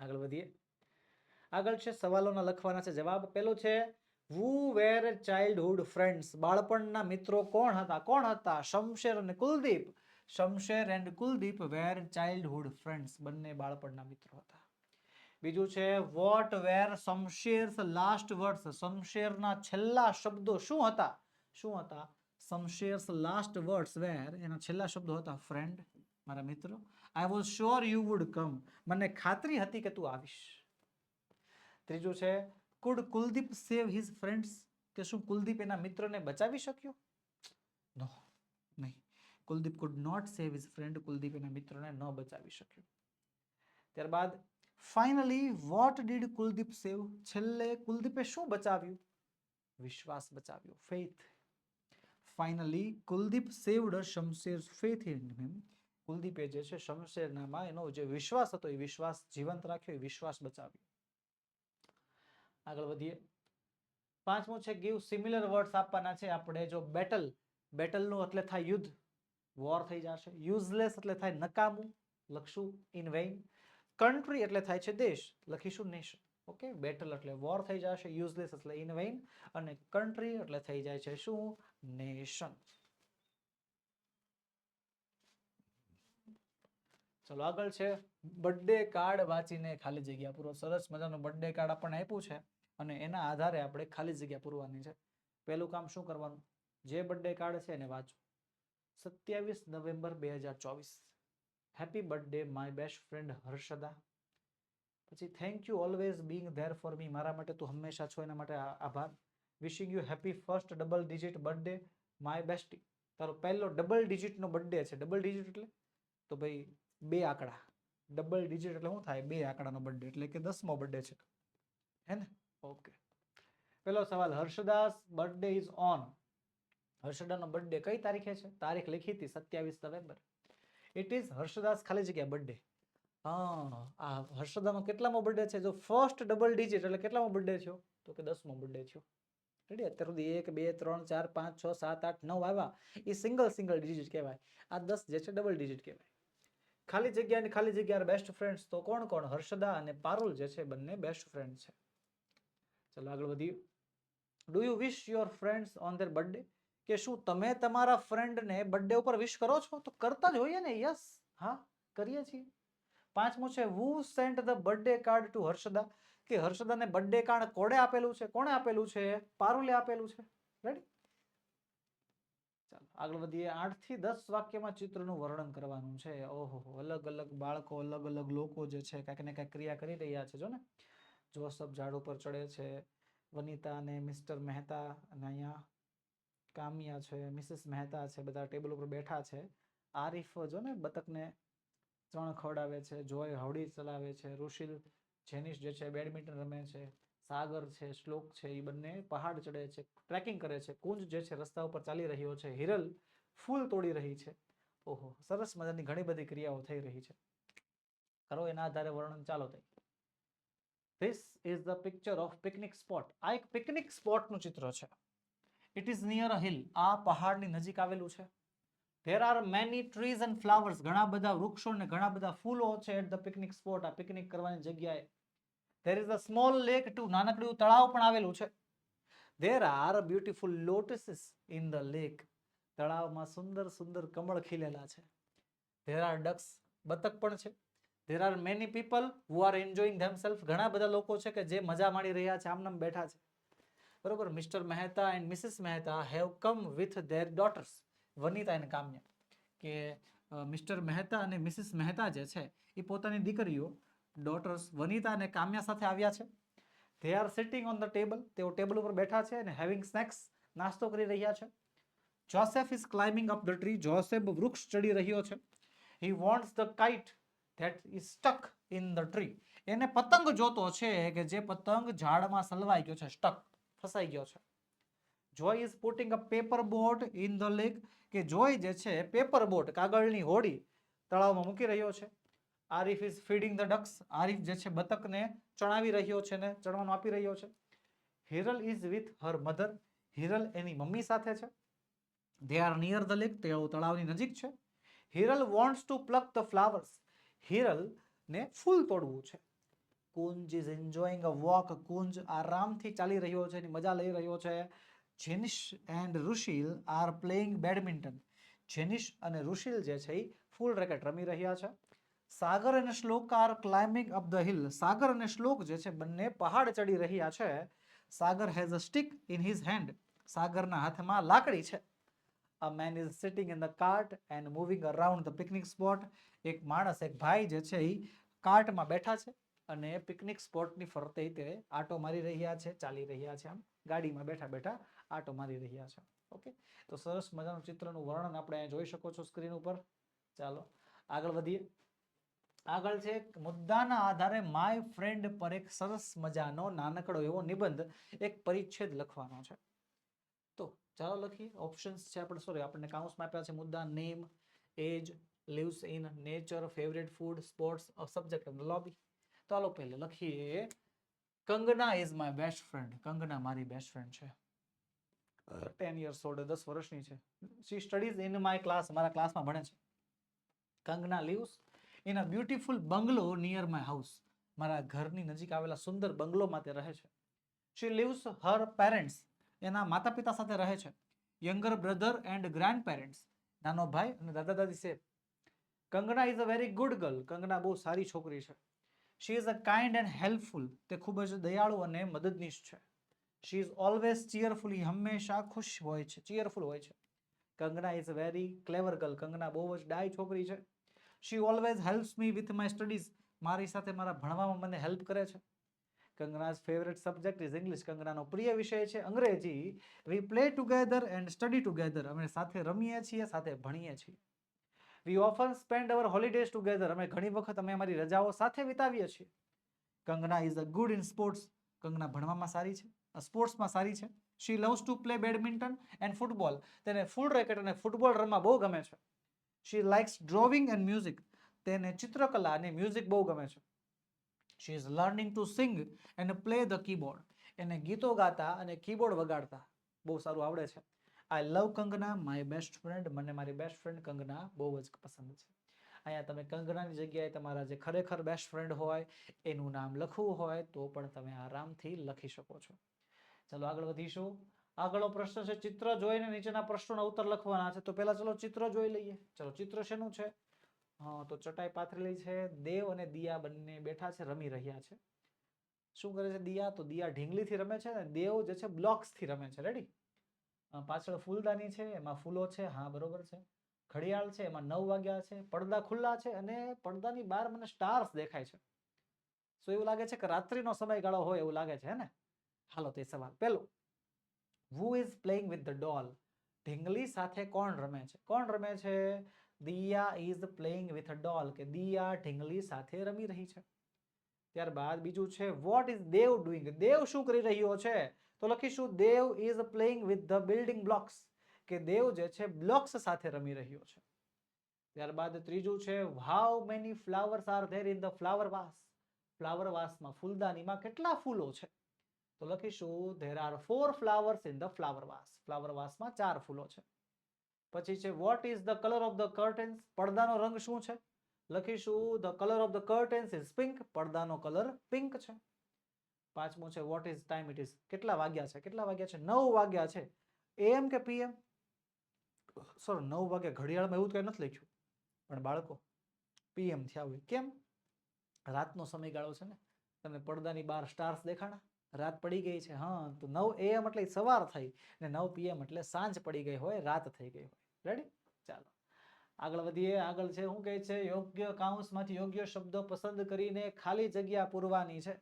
આગળ વધીએ. આગળ છે સવાલોના લખવાના છે જવાબ. પેલો છે, who were childhood friends. બાળપણના મિત્રો કોણ હતા? કોણ હતા? શમશેર અને Kuldeep. Shamsher and Kuldeep were childhood friends. બંને બાળપણના મિત્રો હતા. બીજું છે, what were શમશેર્સ લાસ્ટ વર્ડ્સ. શમશેરના છેલ્લા શબ્દો શું હતા? શું હતા? શમશેર્સ લાસ્ટ વર્ડ્સ were, એના છેલ્લા શબ્દો હતા friend મારા મિત્રો, I was sure you would come, મને ખાતરી હતી કે તું આવીશ. ત્રીજું છે could Kuldeep save his friends, કે શું કુલદીપ એના મિત્રોને બચાવી શક્યો? નો, નહીં. Kuldeep could not save his friend, Kuldeep એના મિત્રોને ન બચાવી શક્યો. ત્યારબાદ finally what did Kuldeep save, છેલ્લે કુલદીપે શું બચાવ્યું? વિશ્વાસ બચાવ્યો, faith. Finally Kuldeep saved Shamsher's faith in him, કુલદીપે જે છે શમશેરનામાં એનો જે વિશ્વાસ હતો એ વિશ્વાસ જીવંત રાખ્યો, એ વિશ્વાસ બચાવ્યો. આગળ વધીએ. પાંચમું છે ગીવ સિમિલર વર્ડ્સ આપવાના છે આપણે. જો બેટલ, બેટલનું એટલે થાય યુદ્ધ, વોર થઈ જશે. યુઝલેસ એટલે થાય નકામું, લખશું ઇન વેઇન. કન્ટ્રી એટલે થાય છે દેશ, લખીશું નેશન. ઓકે, બેટલ એટલે વોર થઈ જશે, યુઝલેસ એટલે ઇન વેઇન, અને કન્ટ્રી એટલે થઈ જાય છે શું? નેશન. ચલો આગળ છે બર્થડે કાર્ડ વાંચીને ખાલી જગ્યા પૂરો. સરસ મજાનું બર્થડે કાર્ડ આપણને આપ્યું છે અને એના આધારે આપણે ખાલી જગ્યા પૂરવાની છે. પહેલું કામ શું કરવાનું? જે બર્થડે કાર્ડ છે એને વાંચો. 27 November 2024, happy birthday my best friend Harshada. પછી thank you always being there for me, મારા માટે તું હંમેશા છો એના માટે આભાર. Wishing you happy first double digit birthday my bestie. તારો પહેલો ડબલ ડિજિટનો બર્થડે છે. ડબલ ડિજિટ એટલે તો ભાઈ 2 આંકડા. ડબલ ડિજિટ એટલે શું થાય? 2 આંકડાનો બર્થડે, એટલે કે 10મો બર્થડે છે, હે ને? ઓકે. પેલો સવાલ, હર્ષદાસ બર્થડે ઇઝ ઓન. હર્ષદાનો બર્થડે કઈ તારીખે છે? તારીખ લખી હતી 27 નવેમ્બર. ઇટ ઇઝ હર્ષદાસ ખાલી જગ્યા બર્થડે. હા, આ હર્ષદાનો કેટલામો બર્થડે છે? જો ફર્સ્ટ ડબલ ડિજિટ એટલે કેટલામો બર્થડે થયો? તો કે 10મો બર્થડે થયો. રેડી? અત્યાર સુધી 1 2 3 4 5 6 7 8 9 આવ્યા, એ સિંગલ ડિજિટ કહેવાય. આ 10 જે છે ડબલ ડિજિટ કહેવાય. ખાલી જગ્યા અને ખાલી જગ્યા બેસ્ટ ફ્રેન્ડ્સ તો કોણ કોણ? હર્ષદા અને પારુલ જે છે બંને બેસ્ટ ફ્રેન્ડ છે. ચલો આગળ વધીએ. Do you wish your friends on there birthday, કે શું તમે તમારા ફ્રેન્ડને બર્થડે ઉપર વિશ કરો છો? તો કરતા જ હોઈએ ને. યસ, હા, કરીએ છીએ. પાંચમું છે who sent the birthday card to Harshada, કે હર્ષદાને બર્થડે કાર્ડ કોણે આપેલું છે? કોણે આપેલું છે? પારુલે આપેલું છે. રેડી? ચાલો આગળ વધીએ. 8 થી 10 વાક્યમાં ચિત્રનું વર્ણન કરવાનું છે. ઓહો, અલગ અલગ બાળકો, અલગ અલગ લોકો જે છે કાંઈક ને કાંઈક ક્રિયા કરી રહ્યા છે. જો ને, જોસફ ઝાડ ઉપર ચડે છે, વનિતા અને મિસ્ટર મહેતા, અને અહીંયા કામિયા છે, મિસિસ મહેતા છે, બધા ટેબલ ઉપર બેઠા છે. આરિફ જો ને બતકને ચણ ખવડાવે છે, જોય હવડી ચલાવે છે, ઋષિલ જેનિશ જે છે બેડમિન્ટન રમે છે, સાગર છે, શ્લોક છે, એ બંને પહાડ ચડે છે, ટ્રેકિંગ કરે છે, કુંજ જે છે રસ્તા ઉપર ચાલી રહ્યો છે, હિરલ ફૂલ તોડી રહી છે. ઓહો, સરસ મજાની ઘણી બધી ક્રિયાઓ થઈ રહી છે. કરો એના આધારે વર્ણન ચાલો થઈ. This is the picture of picnic spot. આ એક પિકનિક સ્પોટનું ચિત્ર છે. It is near a hill. આ પહાડની નજીક આવેલું છે. There are many trees and flowers. ઘણા બધા વૃક્ષો અને ઘણા બધા ફૂલો છે at the picnic spot. આ પિકનિક કરવાની જગ્યાએ. There is a small lake too. નાનકડું તળાવ પણ આવેલું છે. There are beautiful lotuses in the lake. તળાવમાં સુંદર સુંદર કમળ ખીલેલા છે. There are ducks. બતક પણ છે. There are many people who are enjoying themselves. ઘણા બધા લોકો છે કે જે મજા માણી રહ્યા છે, આમનામ બેઠા છે. બરોબર? Mr Mehta and Mrs Mehta have come with their daughters. Vanita અને કામ્યા, કે મિસ્ટર મહેતા અને મિસિસ મહેતા જે છે એ પોતાની દીકરીઓ ડોટર્સ વનિતા અને કામ્યા સાથે આવ્યા છે. They are sitting on the table. તેઓ ટેબલ ઉપર બેઠા છે અને હેવિંગ સ્નેક્સ, નાસ્તો કરી રહ્યા છે. Joseph is climbing up the tree. Joseph વૃક્ષ ચડી રહ્યો છે. He wants the kite that is stuck in the tree. એને પતંગ જોતો છે કે જે પતંગ ઝાડમાં સલવાઈ ગયો છે, સ્ટક, ફસાઈ ગયો છે. Joy is putting a paper boat in the lake. કે જોય જે છે પેપર બોટ, કાગળની હોડી તળાવમાં મૂકી રહ્યો છે. Arif is feeding the ducks. Arif જે છે બતકને ચણાવી રહ્યો છે ને ચણવાનું આપી રહ્યો છે. Hiral is with her mother. Hiral any mummy સાથે છે. They are near the lake. તેઓ તળાવની નજીક છે. Hiral wants to pluck the flowers. Hiral ને ફૂલ તોડવું છે. કુંજ ઇઝ એન્જોયિંગ અ વોક. કુંજ આરામથી ચાલી રહ્યો છે, એની મજા લઈ રહ્યો છે. Jenish and Rishil are playing badminton. Jenish અને ઋષિલ જે છે એ ફૂલ રેકેટ રમી રહ્યા છે. સાગર અને Shlok are climbing up the hill. Sagar અને શ્લોક જે છે બંને પહાડ ચડી રહ્યા છે. Sagar has a stick in his hand. સાગરના હાથમાં લાકડી છે. A man is sitting in the cart and moving around the picnic spot. એક માણસ, એક ભાઈ જે છે એ કાર્ટમાં બેઠા છે અને પિકનિક સ્પોટની ફરતે તે આટો મારી રહ્યા છે, ચાલી રહ્યા છે, આમ ગાડીમાં બેઠા બેઠા આટો મારી રહ્યા છે. ઓકે, તો સરસ મજાનું ચિત્રનું વર્ણન આપણે અહીંયા જોઈ શકો છો સ્ક્રીન ઉપર. ચાલો આગળ વધીએ. આગળ છે મુદ્દાના આધારે માય ફ્રેન્ડ પર એક સરસ મજાનો નાનકડો એવો નિબંધ, એક પરિચ્છેદ લખવાનો છે. તો ચાલો લખીએ. ઓપ્શન્સ છે આપણે, સોરી આપણને કાઉન્સમાં આપ્યા છે મુદ્દા: name, age, lives in nature, favorite food, sports, subject of the lobby. તો ચાલો પહેલે લખીએ. Kangana is my best friend. Kangana મારી બેસ્ટ ફ્રેન્ડ છે. 10 years old, 10 વર્ષની છે. She studies in my class, મારા ક્લાસમાં ભણે છે. Kangana lives in a beautiful bungalow near my house. મારા ઘરની નજીક આવેલા સુંદર બંગલોમાં તે રહે છે. She lives her parents, એના માતા પિતા સાથે રહે છે. Younger brother and grandparents, નાનો ભાઈ અને દાદા દાદી છે. Kangana is a very good girl. Kangana બહુ સારી છોકરી છે. She is a kind and helpful. તે ખૂબ જ દયાળુ અને મદદનીશ છે. She is always cheerful. હંમેશા ખુશ હોય છે, cheerful હોય છે. Kangana is a very clever girl. Kangana બહુ જ ડાય છોકરી છે. She always helps me with my studies. મારી સાથે મારા ભણવામાં મને હેલ્પ કરે છે. કંગના's favorite subject is English. કંગનાનો પ્રિય વિષય છે અંગ્રેજી. We play together and study together. અમે સાથે રમીએ છીએ, સાથે ભણીએ છીએ. We often spend our holidays together. અમે ઘણી વખત અમે અમારી રજાઓ સાથે વિતાવીએ છીએ. Kangana is a good in sports. Kangana ભણવામાં સારી છે, સ્પોર્ટ્સમાં સારી છે. She loves to play badminton and football. તેને ફૂલ રેકેટ અને ફૂટબોલ રમવા બહુ ગમે છે. She likes drawing and music. તેને ચિત્રકલા અને મ્યુઝિક બહુ ગમે છે. She is learning to sing and play the keyboard. એને ગીતો ગાતા અને કીબોર્ડ વગાડતા બહુ સારું આવડે છે. I love Kangana, my best friend. મને મારી બેસ્ટ ફ્રેન્ડ કંગના બહુ જ પસંદ છે. અહીંયા તમે કંગનાની જગ્યાએ તમારા જે ખરેખર બેસ્ટ ફ્રેન્ડ હોય એનું નામ લખવું હોય તો પણ તમે આરામથી લખી શકો છો. ચલો આગળ વધીશું. આગળનો પ્રશ્ન છે, ચિત્ર જોઈને નીચેના પ્રશ્નોના ઉત્તર લખવાના છે. તો પહેલા ચલો ચિત્ર જોઈ લઈએ. ચલો ચિત્ર શેનું છે? તો ચટાઈ પાથરેલી છે, દેવ અને દિયા બંને બેઠા છે, રમી રહ્યા છે. શું કરે છે દિયા? તો દિયા ઢીંગલીથી રમે છે ને દેવ જે છે બ્લોક્સથી રમે છે. રેડી? પાછળ ફૂલદાની છે, એમાં ફૂલો છે, હા બરોબર છે. ઘડિયાળ છે, એમાં 9 વાગ્યા છે. પડદા ખુલ્લા છે અને પડદાની બહાર મને સ્ટાર્સ દેખાય છે. શું એવું લાગે છે કે રાત્રિનો સમયગાળો હોય એવું લાગે છે, હે ને? હાલો તે સવાલ પહેલો. Who is playing with the doll? ઢીંગલી સાથે કોણ રમે છે? કોણ રમે છે? દિયા is playing with a doll. કે દિયા ઢીંગલી સાથે રમી રહી છે. ત્યારબાદ બીજું છે, what is દેવ doing? દેવ શું કરી રહ્યો છે? તો લખીશું દેવ is playing with the building blocks. કે દેવ જે છે બ્લોક્સ સાથે રમી રહ્યો છે. ત્યારબાદ ત્રીજું છે, how many flowers are there in the flower vase? Flower વાસમાં ફૂલદાનીમાં કેટલા ફૂલો છે? તો લખીશું there are 4 flowers in the flower vase. Flower વાસમાં 4 ફૂલો છે. પછી છે, what is the color of the curtains? પડદાનો રંગ શું છે? લખીશું the color of the curtains is pink. પડદાનો કલર પિંક છે. પાંચમું છે, what is time it is? કેટલા વાગ્યા છે? કેટલા વાગ્યા છે? 9 વાગ્યા છે. AM કે PM? સર 9 વાગ્યા ઘડિયાળમાં એવું કઈ નથી લખ્યું, પણ બાળકો PM થયા હોય. કેમ? રાતનો સમયગાળો છે ને. તમને પડદાની બહાર સ્ટાર્સ દેખાણા? રાત પડી ગઈ છે. હા, તો 9 AM એટલે સવાર થઈ ને 9 PM એટલે સાંજ પડી ગઈ હોય, રાત થઈ ગઈ હોય. રેડી? ચાલો આગળ વધીએ. આગળ છે, શું કહે છે, યોગ્ય કાઉન્સમાંથી યોગ્ય શબ્દો પસંદ કરીને ખાલી જગ્યા પૂરવાની છે.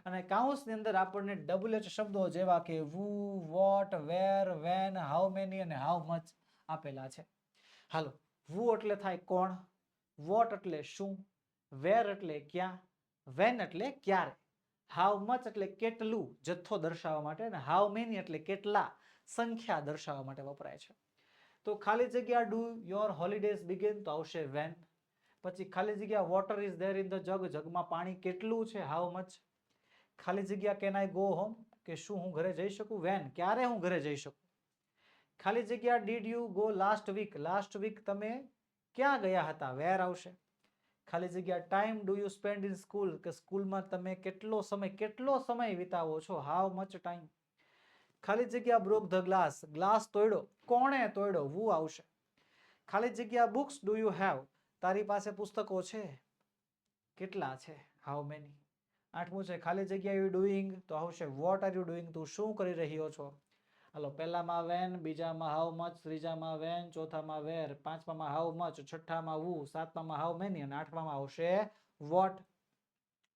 અને કાઉન્સની અંદર આપણને WH શબ્દો જેવા કે who, what, where, when, how many અને how much આપેલા છે. હાલો, who એટલે થાય કોણ, what એટલે શું, where એટલે ક્યાં, when એટલે ક્યારે, how much એટલે કેટલું જથ્થો દર્શાવવા માટે, અને how many એટલે કેટલા સંખ્યા દર્શાવવા માટે વપરાય છે. તો ખાલી જગ્યા do your holidays begin તો આવશે when. પછી ખાલી જગ્યા water is there in the jug, જગમાં પાણી કેટલું છે, how much. ખાલી જગ્યા can I go home, કે શું હું ઘરે જઈ શકું, when, ક્યારે હું ઘરે જઈ શકું. ખાલી જગ્યા did you go last week, last week તમે ક્યાં ગયા હતા, where આવશે. ખાલી જગ્યા time do you spend in school, કે સ્કૂલમાં તમે કેટલો સમય વિતાવો છો, how much time. ખાલી જગ્યા broke the glass, ગ્લાસ તોડ્યો, કોણે તોડ્યો, who આવશે. ખાલી જગ્યા books do you have, તારી પાસે પુસ્તકો છે, કેટલા છે, how many. આઠમું છે, ખાલી જગ્યા you doing તો આવશે what are you doing, તું શું કરી રહ્યો છો. હાલો, પહેલામાં વેન, બીજામાં હાઉ મચ, ત્રીજામાં વેન, ચોથામાં વેર, પાંચમામાં હાઉ મચ, છઠ્ઠામાં વુ, સાતમામાં હાઉ મેની અને આઠમામાં આવશે વોટ.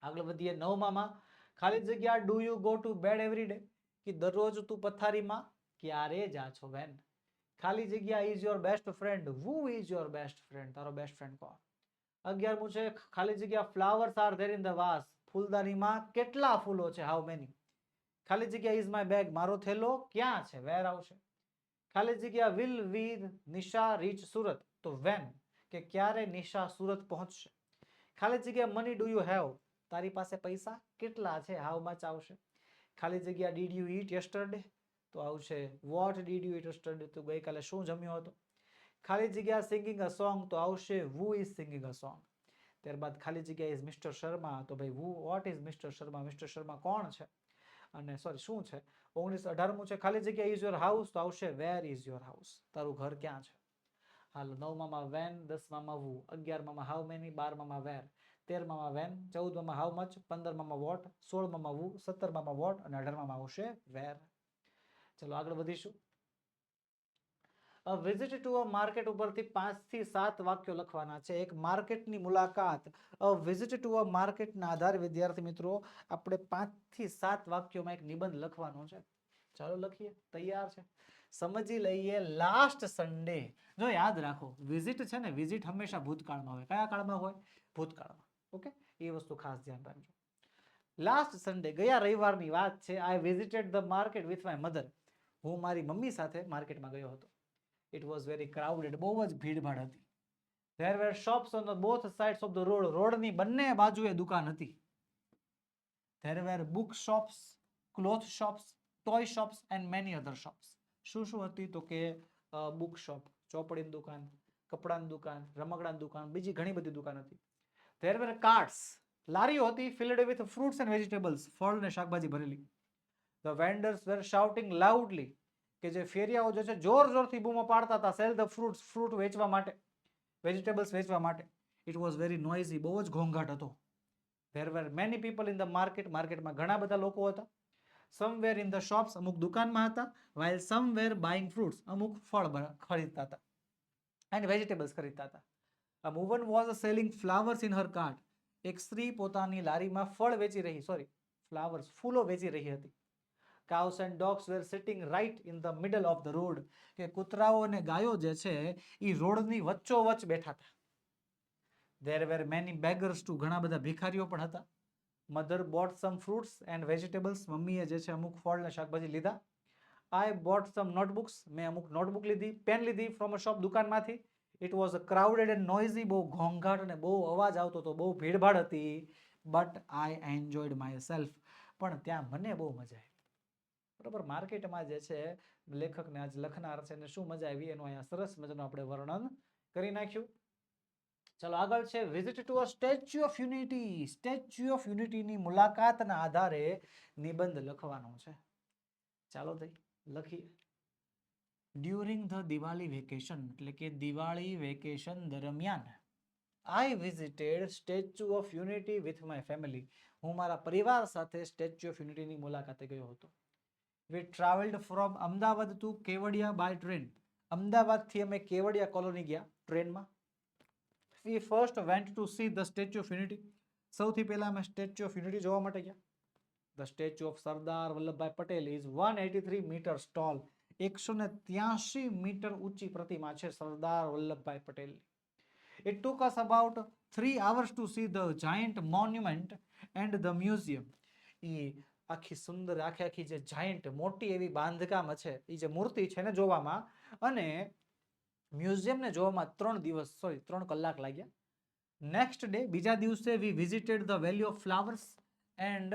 આગળ વધીએ નવમામાં. ખાલી જગ્યા do you go to bed every day, કે દરરોજ તું પથારીમાં ક્યારે જા છો વેન. ખાલી જગ્યા is your best friend, who is your best friend, તારો બેસ્ટ ફ્રેન્ડ કોણ. 11મું છે ખાલી જગ્યા flowers are there in the vase, ફૂલદાનીમાં કેટલા ફૂલો છે, હાઉ મેની. ખાલી જગ્યા ઇઝ માય બેગ, મારો થેલો ક્યાં છે, વેર આવશે. ખાલી જગ્યા will we Nisha reach Surat, તો વેન, કે ક્યારે નિશા સુરત પહોંચશે. ખાલી જગ્યા મની ડુ યુ હેવ, તારી પાસે પૈસા કેટલા છે, હાઉ મચ આવશે. ખાલી જગ્યા ડીડ યુ ઈટ યસ્ટરડે, તો આવશે what did you it yesterday, તો ગઈકાલે શું જમ્યો હતો. ખાલી જગ્યા સિંગિંગ અ સોંગ, તો આવશે who is singing a song. ત્યારબાદ ખાલી જગ્યા ઇઝ મિસ્ટર શર્મા, તો ભાઈ who what is mister Sharma, mister Sharma કોણ છે, અને સોરી શું છે. 18મું છે ખાલી જગ્યા ઇઝ યોર હાઉસ, તો આવશે વેર ઇઝ યોર હાઉસ, તારું ઘર ક્યાં છે. હાલ, 9મામાં વેન, 10મામાં વુ, 11મામાં હાઉ મેની, 12મામાં વેર, 13મામાં વેન, 14મામાં હાઉ મચ, 15મામાં વોટ, 16મામાં વુ, 17મામાં વોટ અને 18મામાં આવશે વેર. ચલો આગળ વધીશું. વિઝિટ ટુ અ માર્કેટ ઉપરથી 5 થી 7 વાક્યો લખવાના છે. એક માર્કેટની મુલાકાત, વિઝિટ ટુ અ માર્કેટના આધારે વિદ્યાર્થી મિત્રો આપણે 5 થી 7 વાક્યોમાં એક નિબંધ લખવાનો છે. ચાલો લખીએ, તૈયાર છે. સમજી લઈએ લાસ્ટ સન્ડે. જો યાદ રાખો, વિઝિટ છે ને, વિઝિટ હંમેશા ભૂતકાળમાં હોય. કયા કાળમાં હોય, ભૂતકાળમાં. ઓકે, એ વસ્તુ ખાસ ધ્યાન રાખજો. લાસ્ટ સન્ડે, ગયા રવિવારની વાત છે. I visited the market with my mother, હું મારી મમ્મી સાથે માર્કેટમાં ગયો હતો. ઇટ વોઝ વેરી ક્રાઉડેડ, બહુ જ ભીડભાડ હતી. There were shops on the both sides of the road, રોડની બંને બાજુએ દુકાન હતી. There were book shops, cloth shops, toy shops and many other shops. શું શું હતી, તો કે બુક શોપ, ચોપડીની દુકાન, કપડાની દુકાન, રમકડાની દુકાન, બીજી ઘણી બધી દુકાન હતી. ધેર વેર કાર્ટ્સ, લારીઓ હતી, filled with fruits and vegetables, ફળ અને શાકભાજી ભરેલી. The vendors were shouting loudly, કે જે ફેરિયાઓ જે છે જોર જોરથી બૂમો પાડતા હતા. સેલ ધ ફ્રૂટ્સ, ફ્રૂટ વેચવા માટે, વેજીટેબલ્સ વેચવા માટે. ઇટ વોઝ વેરી નોઇઝી, બહુ જ ઘોંઘાટ હતો. There were many people in the market, માર્કેટમાં ઘણા બધા લોકો હતા. સમવેર ઇન ધ શોપ્સ, અમુક દુકાનમાં હતા. વાઇલ સમવેર બાઇંગ ફ્રૂટ્સ, અમુક ફળ ખરીદતા હતા એન્ડ વેજીટેબલ્સ ખરીદતા હતા. A woman was selling flowers in her cart, એક સ્ત્રી પોતાની લારીમાં ફળ વેચી રહી, સોરી ફ્લાવર્સ, ફૂલો વેચી રહી હતી. Cows and dogs were sitting right in the middle of the road, કે કૂતરાઓ અને ગાયો જે છે એ રોડની વચ્ચોવચ્ચ બેઠા હતા. There were many beggars too, ઘણા બધા ભિખારીઓ પણ હતા. Mother bought some fruits and vegetables, મમ્મીએ જે છે અમુક ફળ અને શાકભાજી લીધા. I bought some notebooks, મેં અમુક નોટબુક લીધી, પેન લીધી from a shop, દુકાનમાંથી. It was a crowded and noisy, બહુ ઘોંઘાટ અને બહુ અવાજ આવતો હતો, બહુ ભીડભાડ હતી. But I enjoyed myself, પણ ત્યાં મને બહુ મજા આવી. બરોબર, માર્કેટમાં જે છે લેખકને આજ લખનાર છે ને શું મજા આવી એનું અહીંયા સરસ મજાનું આપણે વર્ણન કરી નાખ્યું. ચલો આગળ છે visit to a statue of unity. Statue of યુનિટીની મુલાકાતના આધારે નિબંધ લખવાનો છે. ચાલો તઈ લખીએ. ડ્યુરિંગ ધ દિવાળી વેકેશન, એટલે કે દિવાળી વેકેશન દરમિયાન, I visited statue of unity with my family, હું મારા પરિવાર સાથે સ્ટેચ્યુ ઓફ યુનિટીની મુલાકાતે ગયો હતો. We traveled from Ahmedabad to Kevadia by train, અમદાવાદથી અમે કેવડિયા કોલોની ગયા ટ્રેનમાં. We first went to see the Statue of Unity, સૌથી પહેલા અમે સ્ટેચ્યુ ઓફ યુનિટી જોવા માટે ગયા. The statue of Sardar Vallabhbhai Patel is 183 meters tall, 183 metre ઊંચી પ્રતિમા છે સરદાર વલ્લભભાઈ પટેલની. It took us about 3 hours to see the giant monument and the museum. એ આખી સુંદર આખી જે જાયન્ટ મોટી એવી બાંધકામ છે એ જે મૂર્તિ છે ને જોવામાં, અને મ્યુઝિયમને જોવામાં 3 કલાક લાગ્યા. નેક્સ્ટ ડે, બીજા દિવસે we visited the valley of flowers and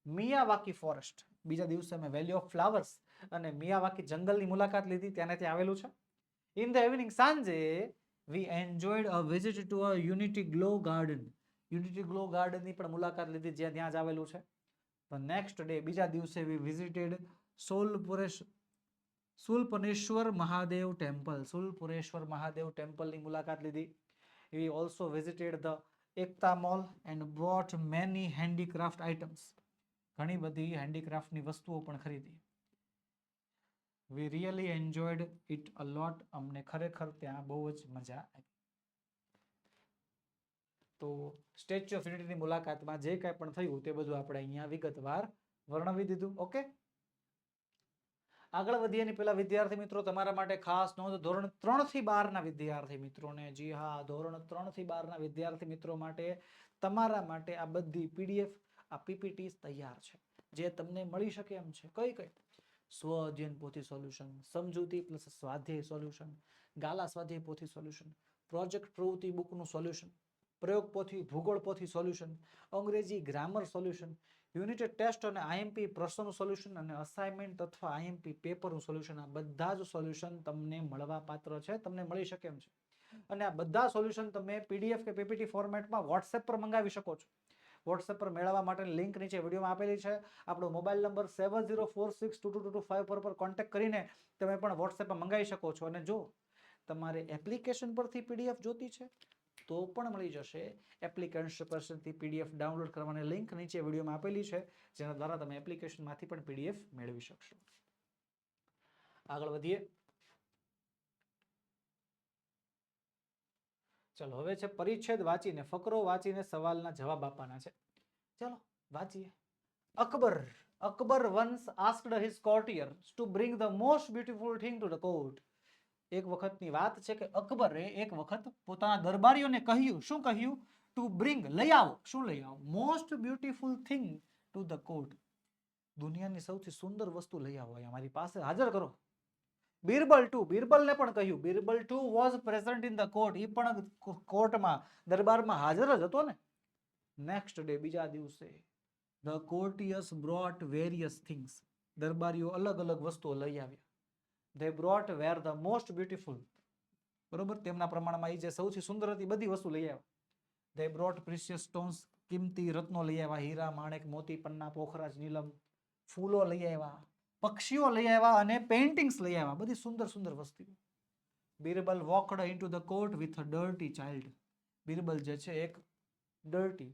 Miyawaki forest. બીજા દિવસે અમે વેલી ઓફ ફ્લાવર્સ અને મિયાવાકી જંગલની મુલાકાત લીધી, ત્યાં આવેલું છે. ઇન ધ ઇવનિંગ, સાંજે we enjoyed a visit to a unity glow garden. Unity glow ગાર્ડનની પણ મુલાકાત લીધી, જ્યાં ત્યાં જ આવેલું છે. ધ નેક્સ્ટ ડે, બીજા દિવસે we visited Sulpaneshwar Mahadev temple. Sulpureshwar Mahadev ટેમ્પલની મુલાકાત લીધી. We also visited the Ekta Mall and bought many handicraft items. ઘણી બધી હેન્ડીક્રાફ્ટની વસ્તુઓ પણ ખરીદી. વી રિયલી એન્જોયડ ઇટ અ લોટ. અમને ખરેખર ત્યાં બહુ જ મજા આવી. તો સ્ટેચ્યુ ઓફ યુનિટીની મુલાકાતમાં જે કાંઈ પણ થયું તે બધું આપણે અહીંયા વિગતવાર વર્ણવી દીધું. ઓકે, આગળ વધીએ એની પહેલા વિદ્યાર્થી મિત્રો તમારા માટે ખાસ નોંધ, ધોરણ 3 થી 12 ના વિદ્યાર્થી મિત્રોને, જી હા, ધોરણ 3 થી 12 ના વિદ્યાર્થી મિત્રો માટે તમારા માટે આ બધી પીડીએફ, આ પીપીટી તૈયાર છે, જે તમને મળી શકે એમ છે. કઈ કઈ? સ્વ અધ્યયન પોથી સોલ્યુશન, સમજૂતી પ્લસ સ્વાધ્યાય સોલ્યુશન, ગાલા સ્વાધ્યાય પોથી સોલ્યુશન, પ્રોજેક્ટ પ્રવૃત્તિ બુકનું સોલ્યુશન, પ્રયોગ પોથી, ભૂગોળ પોથી સોલ્યુશન, અંગ્રેજી ગ્રામર સોલ્યુશન, યુનિટ ટેસ્ટ અને આઈએમપી પ્રશ્નોનું સોલ્યુશન અને અસાઇનમેન્ટ અથવા આઈએમપી પેપરનું સોલ્યુશન. આ બધા જ સોલ્યુશન તમને મળવા પાત્ર છે, તમને મળી શકે એમ છે. અને આ બધા સોલ્યુશન તમે પીડીએફ કે પીપીટી ફોર્મેટમાં વોટ્સએપ પર મંગાવી શકો છો. વોટ્સએપ પર મેળવવા માટેની લિંક નીચે વિડીયોમાં આપેલી છે. આપણો મોબાઈલ નંબર 7046222254 પર કોન્ટેક્ટ કરીને તમે પણ વોટ્સએપમાં મંગાવી શકો છો. અને જો તમારે એપ્લિકેશન પરથી પીડીએફ જોતી છે તો પણ મળી જશે. એપ્લિકેશન પરથી પીડીએફ ડાઉનલોડ કરવાની લિંક નીચે વિડીયોમાં આપેલી છે, જેના દ્વારા તમે એપ્લિકેશનમાંથી પણ પીડીએફ મેળવી શકશો. આગળ વધીએ. ચલો, હવે છે પરિચ્છેદ વાંચીને, ફકરો વાંચીને સવાલના જવાબ આપવાના છે. ચલો વાંચીએ. Akbar once asked his courtiers to bring the most beautiful thing to the court. એક વખતની વાત છે કે અકબરે એક વખત પોતાના દરબારીઓને કહ્યું. શું કહ્યું? ટુ બ્રિંગ, લઈ આવો. શું લઈ આવો? Most beautiful thing to the court. દુનિયાની સૌથી સુંદર વસ્તુ લઈ આવો, અમારી પાસે હાજર કરો. બીરબલને પણ કહ્યું. Birbal too was present in the court. એ પણ કોર્ટમાં, દરબારમાં હાજર જ હતો ને. નેક્સ્ટ ડે, બીજા દિવસે, the courtiers brought various things. દરબારીઓ અલગ અલગ વસ્તુઓ લઈ આવ્યા. they brought were the most beautiful. બરોબર, તેમના પ્રમાણમાં એ જે સૌથી સુંદર હતી બધી વસ્તુ લઈ આવ્યા. they brought precious stones. કિંમતી રત્નો લઈ આવ્યા. હીરા, માણેક, મોતી, પન્ના, પોખરાજ, નીલમ. ફૂલો લઈ આવ્યા, પક્ષીઓ લઈ આવ્યા અને પેઇન્ટિંગ્સ લઈ આવ્યા. બધી સુંદર સુંદર વસ્તુ. Birbal walked into the court with a dirty child. Birbal જે છે એક ડર્ટી,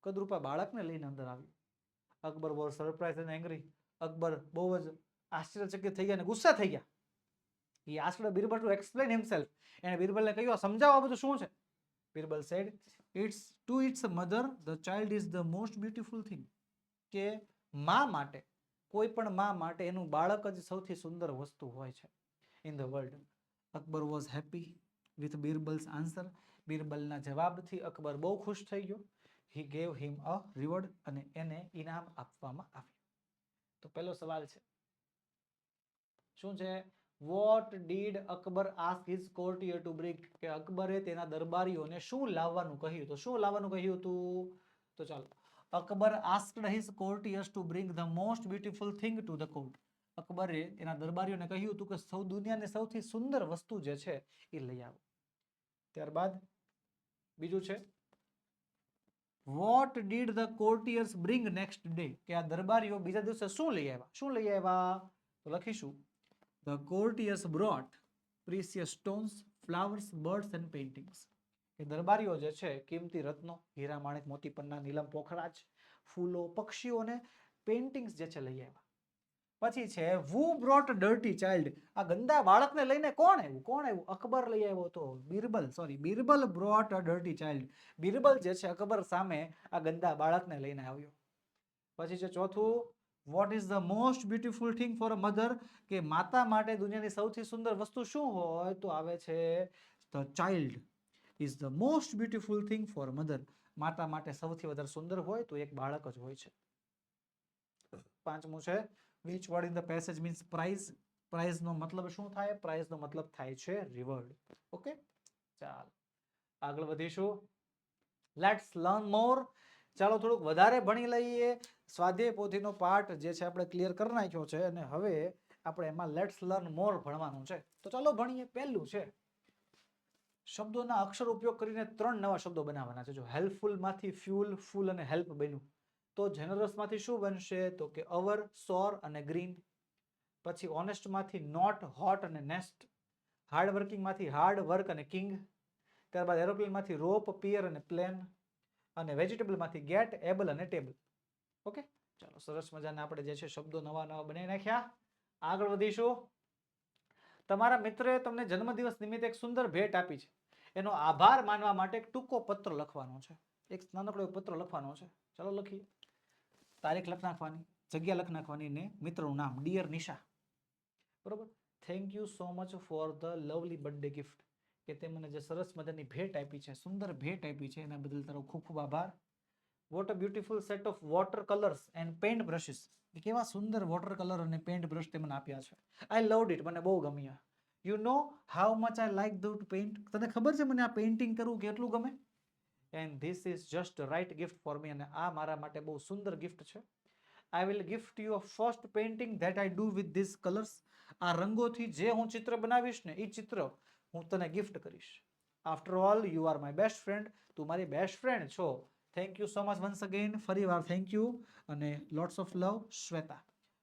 કદરૂપા બાળકને લઈને અંદર આવ્યું. Akbar was surprised and angry. Akbar બહુ જ આશ્ચર્યચકિત થઈ ગયા અને ગુસ્સા થઈ ગયા. He asked Birbal to explain himself. એને બીરબલને કહ્યું, સમજાવો આ બધું શું છે. Birbal said, it's to its mother the child is the most beautiful thing. કે માં માટે, કોઈ પણ માં માટે એનું બાળક જ સૌથી સુંદર વસ્તુ હોય છે in the world. Akbar was happy with Birbal's answer. બીરબલના જવાબથી Akbar બહુ ખુશ થઈ ગયો. He gave him a reward. અને એને ઇનામ આપવામાં આવ્યું. તો પહેલો સવાલ છે, શું છે? What did Akbar ask his courtier to bring. કે અકબરે તેના દરબારીઓને શું લાવવાનું કહ્યું? તો શું લાવવાનું કહ્યું હતું? તો ચાલો, Akbar asked his કોર્ટિયર્સ to bring the most beautiful thing to the court. અકબરે એના દરબારીઓને કહ્યું હતું કે દુનિયાની સૌથી સુંદર વસ્તુ જે છે એ લઈ આવો. ત્યારબાદ બીજું છે, what did the કોર્ટિયર્સ bring next day. કે આ દરબારીઓ બીજા દિવસે શું લઈ આવ્યા? શું લઈ આવ્યા? તો લખીશું, the courtiers brought precious stones, flowers, birds and paintings. કે દરબારીઓ જે છે કિંમતી રત્નો, હીરા, માણેક, મોતી, પન્ના, નીલમ, પોખરાજ, ફૂલો, પક્ષીઓ અને પેઇન્ટિંગ્સ જે છે લઈ આવ્યા. પછી છે, who brought dirty child. આ ગંદા બાળકને લઈને કોણ આવ્યું? કોણ આવ્યું? અકબર લઈ આવ્યો હતો. Birbal brought a dirty child. Birbal જે છે અકબર સામે આ ગંદા બાળકને લઈને આવ્યો. પછી છે ચોથું, what is the most beautiful thing for a mother. કે માતા માટે દુનિયાની સૌથી સુંદર વસ્તુ શું હોય? તો આવે છે, the child is the most beautiful thing for a mother. માતા માટે સૌથી વધારે સુંદર હોય તો એક બાળક જ હોય છે. પાંચમું છે, which word in the passage means prize. Prize નો મતલબ શું થાય? પ્રાઇઝ નો મતલબ થાય છે રિવોર્ડ. ઓકે, ચાલો આગળ વધીશું. લેટ્સ લર્ન મોર. ચાલો થોડુંક વધારે ભણી લઈએ. સ્વાધ્યાય પોથીનો પાઠ જે છે આપણે ક્લિયર કરી નાખ્યો છે અને હવે આપણે એમાં લેટ્સ લર્ન મોર ભણવાનું છે. તો ચાલો ભણીએ. પહેલું છે, શબ્દોના અક્ષર ઉપયોગ કરીને 3 નવા શબ્દો બનાવવાના છે. જો હેલ્પફુલ માંથી ફ્યુલ, ફૂલ અને હેલ્પ બન્યું. તો જેનરસ માંથી શું બનશે? તો કે અવર, સોર અને ગ્રીન. પછી ઓનેસ્ટ માંથી નોટ, હોટ અને નેસ્ટ. હાર્ડ વર્કિંગ માંથી હાર્ડ, વર્ક અને કિંગ. ત્યારબાદ એરોપ્લેન માંથી રોપ, પિયર અને પ્લેન. અને વેજીટેબલ માંથી ગેટ, એબલ અને ટેબલ. ઓકે, ચાલો સરસ મજાના આપણે જે છે શબ્દો નવા બનાવી નાખ્યા. આગળ વધીશું. તમારા મિત્રએ તમને જન્મદિવસ નિમિત્તે એક સુંદર ભેટ આપી છે, એનો આભાર માનવા માટે એક ટૂંકો પત્ર લખવાનો છે, એક નાનકડો પત્ર લખવાનો છે. ચલો લખીએ. તારીખ લખ નાખવાની, જગ્યા લખ નાખવાની ને મિત્રનું નામ, ડિયર નિશા. બરોબર. Thank you so much for the lovely birthday gift, કે તે મને જે સરસ મજાની ભેટ આપી છે, સુંદર ભેટ આપી છે, એના બદલ તારો ખૂબ ખૂબ આભાર. What a beautiful set of water colours and paint brushes, કેવા સુંદર વોટર કલર અને પેન્ટ બ્રશ તે મને આપ્યા છે. આઈ લવડ ઇટ, મને બહુ ગમ્યા. You know how much I like that paint, તને ખબર છે મને આ પેઇન્ટિંગ કરવું કેટલું ગમે. And this is just right gift for me, અને આ મારા માટે બહુ સુંદર ગિફ્ટ છે. I will gift you a first painting that I do with this colours, આ રંગોથી જે હું ચિત્ર બનાવીશ ને એ ચિત્ર હું તને ગિફ્ટ કરીશ. After all you are my best friend, તું મારી બેસ્ટ ફ્રેન્ડ છો. Thank you so much once again, ફરી વાર થેન્ક યુ, અને લોટ્સ ઓફ લવ, શ્વેતા.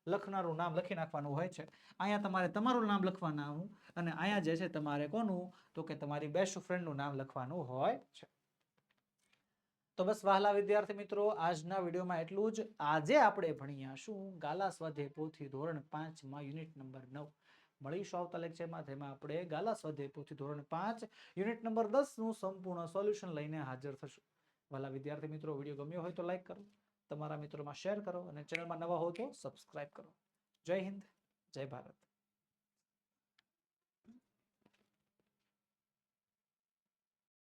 લખનારું નામ લખી નાખવાનું હોય છે. અહીંયા તમારે તમારું નામ લખવાનું, અને અહીંયા જે છે તમારે કોનું, તો કે તમારી બેસ્ટ ફ્રેન્ડનું નામ લખવાનું હોય છે. તો બસ વહાલા વિદ્યાર્થી મિત્રો, આજના વિડીયોમાં એટલું જ. આજે આપણે ભણ્યા શું, ગાલા સ્વાધ્યાય પોથી ધોરણ 5 માં યુનિટ નંબર 9. મળીશું આવતા લેક્ચરમાં, જેમાં આપણે ગાલા સ્વાધ્યાય પોથી ધોરણ 5 યુનિટ નંબર 10 નું સંપૂર્ણ સોલ્યુશન લઈને હાજર થશું. વહાલા વિદ્યાર્થી મિત્રો, વિડીયો ગમ્યો હોય તો લાઈક કરો, તમારા મિત્રોમાં શેર કરો, અને ચેનલમાં નવા હો તો સબસ્ક્રાઇબ કરો. જય હિન્દ, જય ભારત.